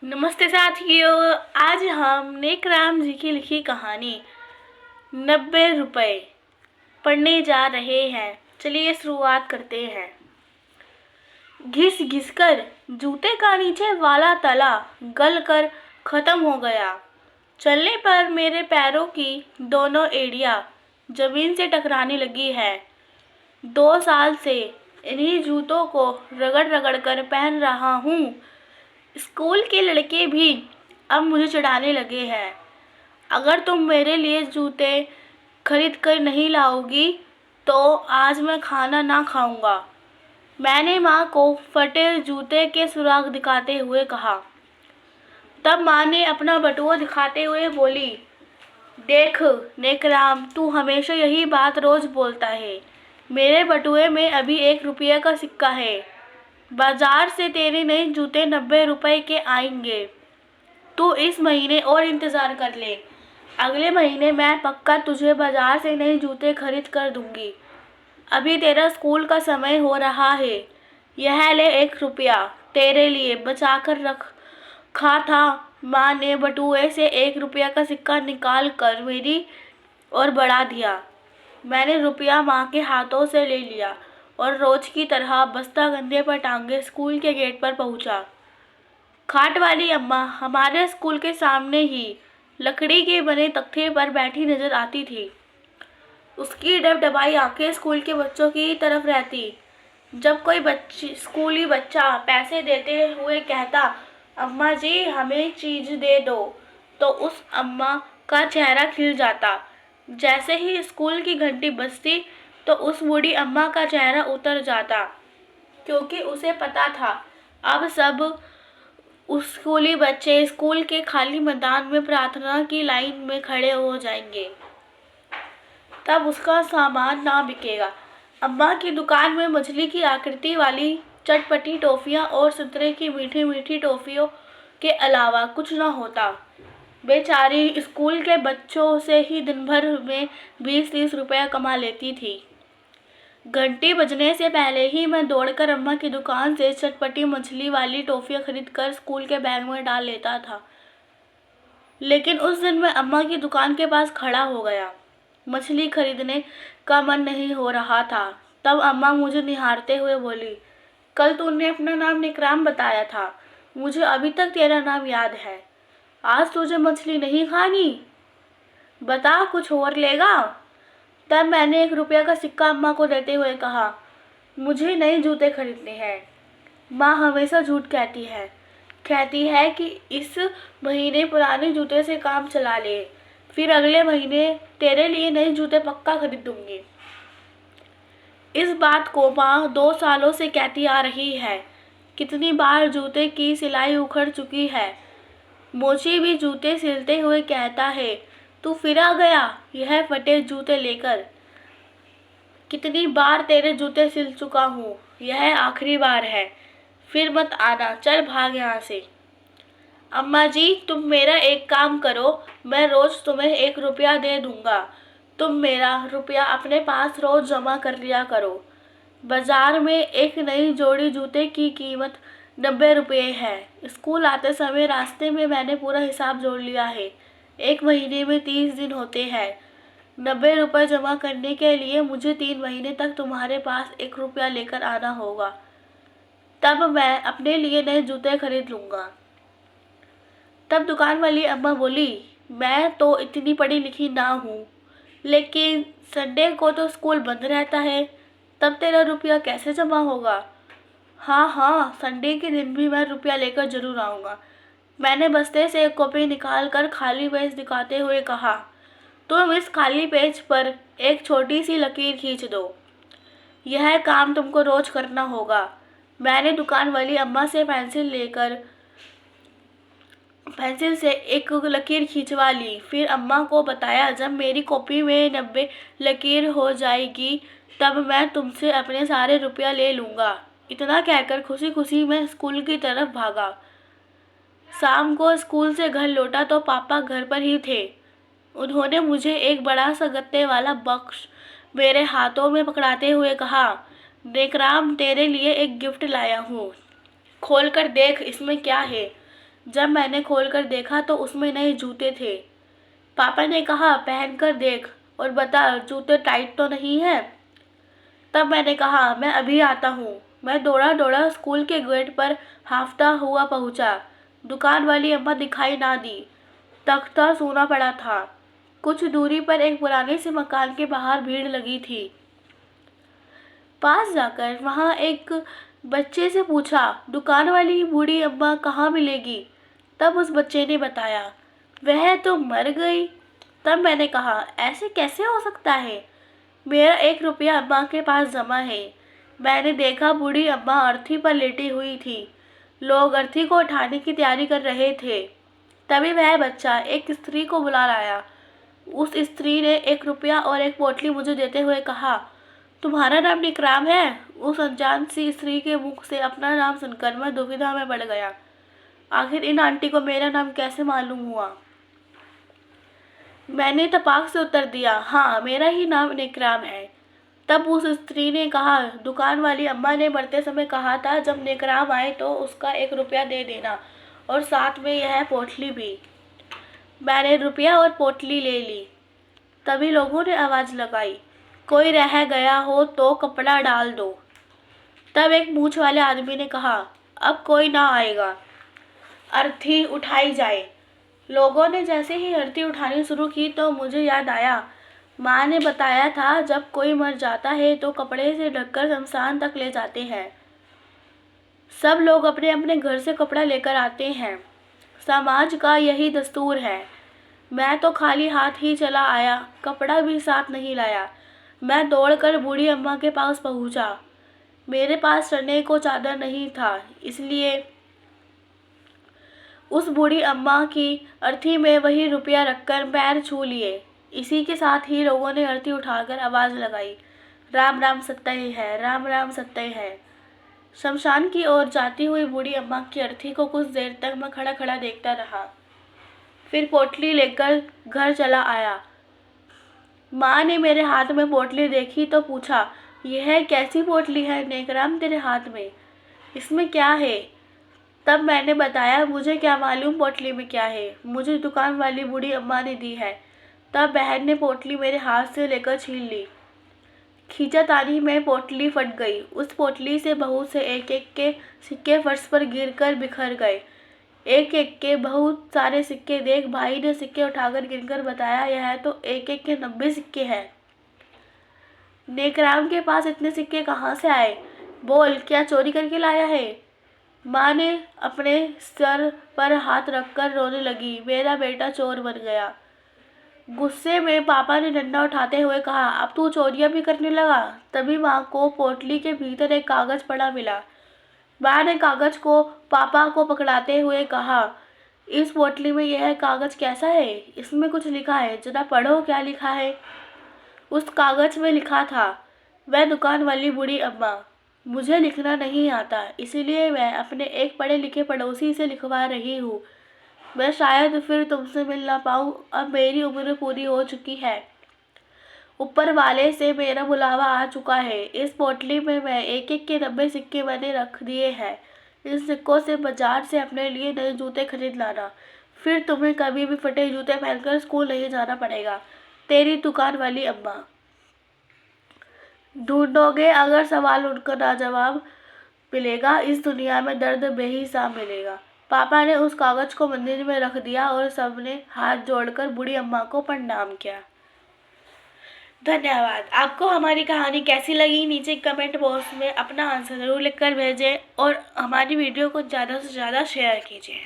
नमस्ते साथियों। आज हम नेकराम जी की लिखी कहानी 90 रुपए पढ़ने जा रहे हैं। चलिए शुरुआत करते हैं। घिस घिस कर जूते का नीचे वाला तला गल कर खत्म हो गया। चलने पर मेरे पैरों की दोनों एड़ियां जमीन से टकराने लगी है। 2 साल से इन्हीं जूतों को रगड़ रगड़ कर पहन रहा हूँ। स्कूल के लड़के भी अब मुझे चिढ़ाने लगे हैं। अगर तुम मेरे लिए जूते खरीद कर नहीं लाओगी तो आज मैं खाना ना खाऊंगा। मैंने माँ को फटे जूते के सुराग दिखाते हुए कहा। तब माँ ने अपना बटुआ दिखाते हुए बोली, देख नेकराम, तू हमेशा यही बात रोज बोलता है। मेरे बटुए में अभी 1 रुपये का सिक्का है। बाजार से तेरे नए जूते 90 रुपए के आएंगे। तू इस महीने और इंतज़ार कर ले। अगले महीने मैं पक्का तुझे बाजार से नए जूते खरीद कर दूंगी। अभी तेरा स्कूल का समय हो रहा है। यह ले 1 रुपया, तेरे लिए बचा कर रखा था। माँ ने बटुए से 1 रुपया का सिक्का निकाल कर मेरी ओर बढ़ा दिया। मैंने रुपया माँ के हाथों से ले लिया और रोज की तरह बस्ता कंधे पर टांगे स्कूल के गेट पर पहुंचा। खाट वाली अम्मा हमारे स्कूल के सामने ही लकड़ी के बने तख्ते पर बैठी नजर आती थी। उसकी डबडबाई आंखें स्कूल के बच्चों की तरफ रहती। जब कोई स्कूली बच्चा पैसे देते हुए कहता, अम्मा जी हमें चीज दे दो, तो उस अम्मा का चेहरा खिल जाता। जैसे ही स्कूल की घंटी बजती तो उस बूढ़ी अम्मा का चेहरा उतर जाता, क्योंकि उसे पता था अब सब उस स्कूली बच्चे स्कूल के खाली मैदान में प्रार्थना की लाइन में खड़े हो जाएंगे। तब उसका सामान ना बिकेगा। अम्मा की दुकान में मछली की आकृति वाली चटपटी टॉफियाँ और संतरे की मीठी मीठी टॉफियों के अलावा कुछ ना होता। बेचारी स्कूल के बच्चों से ही दिन भर में 20-30 रुपया कमा लेती थी। घंटी बजने से पहले ही मैं दौड़कर अम्मा की दुकान से चटपटी मछली वाली टॉफियाँ खरीद कर स्कूल के बैग में डाल लेता था। लेकिन उस दिन मैं अम्मा की दुकान के पास खड़ा हो गया। मछली खरीदने का मन नहीं हो रहा था। तब अम्मा मुझे निहारते हुए बोली, कल तूने अपना नाम नेकराम बताया था। मुझे अभी तक तेरा नाम याद है। आज तुझे मछली नहीं खानी? बता, कुछ और लेगा? तब मैंने 1 रुपया का सिक्का अम्मा को देते हुए कहा, मुझे नए जूते खरीदने हैं। माँ हमेशा झूठ कहती है कि इस महीने पुराने जूते से काम चला ले, फिर अगले महीने तेरे लिए नए जूते पक्का खरीद दूंगी। इस बात को माँ 2 सालों से कहती आ रही है। कितनी बार जूते की सिलाई उखड़ चुकी है। मोची भी जूते सिलते हुए कहता है, तू फिर आ गया यह फटे जूते लेकर। कितनी बार तेरे जूते सिल चुका हूँ, यह आखिरी बार है। फिर मत आना, चल भाग यहाँ से। अम्मा जी, तुम मेरा एक काम करो, मैं रोज तुम्हें 1 रुपया दे दूंगा। तुम मेरा रुपया अपने पास रोज जमा कर लिया करो। बाजार में एक नई जोड़ी जूते की कीमत 90 रुपये है। स्कूल आते समय रास्ते में मैंने पूरा हिसाब जोड़ लिया है। 1 महीने में 30 दिन होते हैं। 90 रुपये जमा करने के लिए मुझे 3 महीने तक तुम्हारे पास 1 रुपया लेकर आना होगा। तब मैं अपने लिए नए जूते खरीद लूँगा। तब दुकान वाली अम्मा बोली, मैं तो इतनी पढ़ी लिखी ना हूँ, लेकिन संडे को तो स्कूल बंद रहता है, तब तेरा रुपया कैसे जमा होगा? हाँ हाँ, संडे के दिन भी मैं रुपया लेकर जरूर आऊँगा। मैंने बस्ते से एक कॉपी निकाल कर खाली पेज दिखाते हुए कहा, तुम इस खाली पेज पर एक छोटी सी लकीर खींच दो। यह काम तुमको रोज करना होगा। मैंने दुकान वाली अम्मा से पेंसिल से एक लकीर खिंचवा ली। फिर अम्मा को बताया, जब मेरी कॉपी में 90 लकीर हो जाएगी तब मैं तुमसे अपने सारे रुपया ले लूँगा। इतना कहकर खुशी खुशी मैं स्कूल की तरफ भागा। शाम को स्कूल से घर लौटा तो पापा घर पर ही थे। उन्होंने मुझे एक बड़ा सा गत्ते वाला बक्स मेरे हाथों में पकड़ाते हुए कहा, नेकराम, तेरे लिए एक गिफ्ट लाया हूँ, खोल कर देख इसमें क्या है। जब मैंने खोलकर देखा तो उसमें नए जूते थे। पापा ने कहा, पहन कर देख और बता जूते टाइट तो नहीं है। तब मैंने कहा, मैं अभी आता हूँ। मैं दौड़ा दौड़ा स्कूल के गेट पर हाफता हुआ पहुँचा। दुकान वाली अम्मा दिखाई ना दी। तख्ता सूना पड़ा था। कुछ दूरी पर एक पुराने से मकान के बाहर भीड़ लगी थी। पास जाकर वहाँ एक बच्चे से पूछा, दुकान वाली बूढ़ी अम्मा कहाँ मिलेगी? तब उस बच्चे ने बताया, वह तो मर गई। तब मैंने कहा, ऐसे कैसे हो सकता है? मेरा 1 रुपया अम्मा के पास जमा है। मैंने देखा बूढ़ी अम्मा अर्थी पर लेटी हुई थी। लोग अर्थी को उठाने की तैयारी कर रहे थे। तभी वह बच्चा एक स्त्री को बुला लाया। उस स्त्री ने 1 रुपया और एक पोटली मुझे देते हुए कहा, तुम्हारा नाम निकराम है? उस अनजान सी स्त्री के मुख से अपना नाम सुनकर मैं दुविधा में पड़ गया। आखिर इन आंटी को मेरा नाम कैसे मालूम हुआ? मैंने तपाक से उत्तर दिया, हाँ, मेरा ही नाम नेकराम है। तब उस स्त्री ने कहा, दुकान वाली अम्मा ने मरते समय कहा था, जब नेकराम आए तो उसका 1 रुपया दे देना और साथ में यह पोटली भी। मैंने रुपया और पोटली ले ली। तभी लोगों ने आवाज़ लगाई, कोई रह गया हो तो कपड़ा डाल दो। तब एक मूछ वाले आदमी ने कहा, अब कोई ना आएगा, अर्थी उठाई जाए। लोगों ने जैसे ही अर्थी उठानी शुरू की तो मुझे याद आया, माँ ने बताया था, जब कोई मर जाता है तो कपड़े से ढककर शमशान तक ले जाते हैं। सब लोग अपने अपने घर से कपड़ा लेकर आते हैं। समाज का यही दस्तूर है। मैं तो खाली हाथ ही चला आया, कपड़ा भी साथ नहीं लाया। मैं दौड़कर बूढ़ी अम्मा के पास पहुंचा। मेरे पास चढ़ने को चादर नहीं था, इसलिए उस बूढ़ी अम्मा की अर्थी में वही रुपया रखकर पैर छू लिए। इसी के साथ ही लोगों ने अर्थी उठाकर आवाज़ लगाई, राम राम सत्य है, राम राम सत्य है। शमशान की ओर जाती हुई बूढ़ी अम्मा की अर्थी को कुछ देर तक मैं खड़ा खड़ा देखता रहा। फिर पोटली लेकर घर चला आया। माँ ने मेरे हाथ में पोटली देखी तो पूछा, यह कैसी पोटली है नेकराम तेरे हाथ में? इसमें क्या है? तब मैंने बताया, मुझे क्या मालूम पोटली में क्या है, मुझे दुकान वाली बूढ़ी अम्मा ने दी है। तब बहन ने पोटली मेरे हाथ से लेकर छीन ली। खींचातानी में पोटली फट गई। उस पोटली से बहुत से एक एक के सिक्के फर्श पर गिरकर बिखर गए। एक एक के बहुत सारे सिक्के देख भाई ने सिक्के उठाकर गिनकर बताया, यह तो एक एक के 90 सिक्के हैं। नेकराम के पास इतने सिक्के कहाँ से आए? बोल, क्या चोरी करके लाया है? माँ ने अपने सर पर हाथ रखकर रोने लगी, मेरा बेटा चोर बन गया। गुस्से में पापा ने डंडा उठाते हुए कहा, अब तू चोरियां भी करने लगा? तभी माँ को पोटली के भीतर एक कागज पड़ा मिला। माँ ने कागज को पापा को पकड़ाते हुए कहा, इस पोटली में यह कागज कैसा है? इसमें कुछ लिखा है, जरा पढ़ो क्या लिखा है। उस कागज में लिखा था, वह दुकान वाली बूढ़ी अम्मा। मुझे लिखना नहीं आता, इसीलिए मैं अपने एक पढ़े लिखे पड़ोसी से लिखवा रही हूँ। मैं शायद फिर तुमसे मिल ना पाऊँ, अब मेरी उम्र पूरी हो चुकी है। ऊपर वाले से मेरा बुलावा आ चुका है। इस पोटली में मैं एक एक के 90 सिक्के मैंने रख दिए हैं। इन सिक्कों से बाजार से अपने लिए नए जूते खरीद लाना, फिर तुम्हें कभी भी फटे जूते पहनकर स्कूल नहीं जाना पड़ेगा। तेरी दुकान वाली अम्मा। ढूंढोगे अगर सवाल उनका ना जवाब मिलेगा, इस दुनिया में दर्द बेहिसाब मिलेगा। पापा ने उस कागज को मंदिर में रख दिया और सबने हाथ जोड़कर बूढ़ी अम्मा को प्रणाम किया। धन्यवाद। आपको हमारी कहानी कैसी लगी? नीचे कमेंट बॉक्स में अपना आंसर जरूर लिखकर भेजें और हमारी वीडियो को ज़्यादा से ज़्यादा शेयर कीजिए।